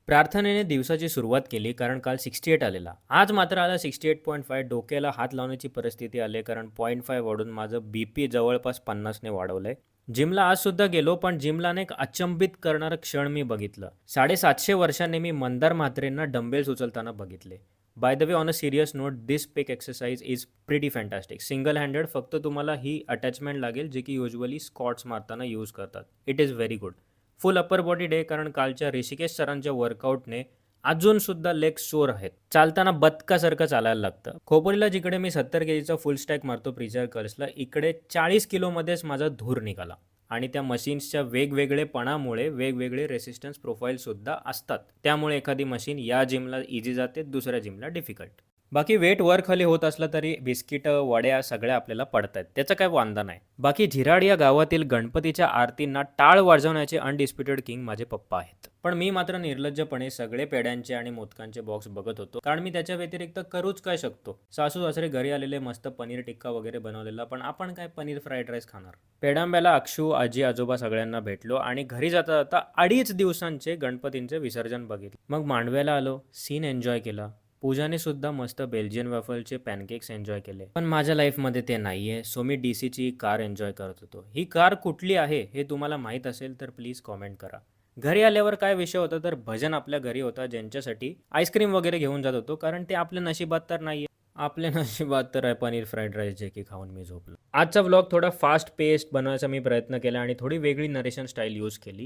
प्रार्थनेने दिवसाची सुरुवात केली कारण काल 68 आलेला. आज मात्र आला 68.5. डोक्याला हात लावण्याची परिस्थिती आली कारण 0.5 वाढून माझं बीपी जवळपास 50 ने वाढवलंय. जिमला आज सुद्धा गेलो, पण जिमला एक अचंबित करणारं क्षण मी बघितलं. 750 वर्षांनी मी मंदार म्हात्रेंना डंबेल्स उचलताना बघितले. By the way, on a serious note, this Peck exercise is pretty fantastic. Single handed. फक्त तुम्हाला ही अटॅचमेंट लागेल जे की युजली स्क्वॉट्स मारताना यूज करतात. It is very good. Full upper body day कारण कालच्या ऋषिकेश सरांच्या वर्कआउटने अजून सुद्धा लेग सोर आहेत. चालताना बदकासारखं चालायला लागतं. खोपोलीला जिकडे मी 70 केजीचा फुल स्टॅक मारतो प्रिचर कर्सला, इकडे 40 किलोमध्येच माझा धूर निघाला. आणि त्या मशीन्सच्या वेगवेगळेपणामुळे वेगवेगळे रेसिस्टन्स प्रोफाईलसुद्धा असतात. त्यामुळे एखादी मशीन या जिमला इझी जाते, दुसऱ्या जिमला डिफिकल्ट. बाकी वेट वर खाली होत असलं तरी बिस्किटं, वड्या सगळ्या आपल्याला पडतायत. त्याचा काय वांदा नाही. बाकी झिराड या गावातील गणपतीच्या आरतींना टाळ वाजवण्याचे अनडिस्प्युटेड किंग माझे पप्पा आहेत. पण मी मात्र निर्लज्जपणे सगळे पेड्यांचे आणि मोदकांचे बॉक्स बघत होतो, कारण मी त्याच्या व्यतिरिक्त करूच काय शकतो. सासू सासरे घरी आलेले, मस्त पनीर टिक्का वगैरे बनवलेला, पण आपण काय पनीर फ्राईड राईस खाणार. पेडांब्याला अक्षू, आजी आजोबा सगळ्यांना भेटलो आणि घरी जाता जाता 2.5 दिवसांचे गणपतींचे विसर्जन बघितले. मग मांडव्याला आलो, सीन एन्जॉय केला. पूजाने सुद्धा मस्त बेल्जियन वॅफलचे पॅनकेक्स एन्जॉय केले. पण माझ्या लाईफमध्ये ते नाहीये, सो मी डीसीची कार एन्जॉय करत होतो. ही कार कुठली आहे हे तुम्हाला माहीत असेल तर प्लीज कॉमेंट करा. घरी आल्यावर काय विषय होता तर भजन आपल्या घरी होता, ज्यांच्यासाठी आईस्क्रीम वगैरे घेऊन जात होतो, कारण ते आपल्या नशिबात तर नाहीये. आपल्या नशिबात तर आहे पनीर फ्राईड राईस, जे की खाऊन मी झोपलो. आजचा व्लॉग थोडा फास्ट पेस्ट बनवायचा मी प्रयत्न केला आणि थोडी वेगळी नरेशन स्टाईल यूज केली.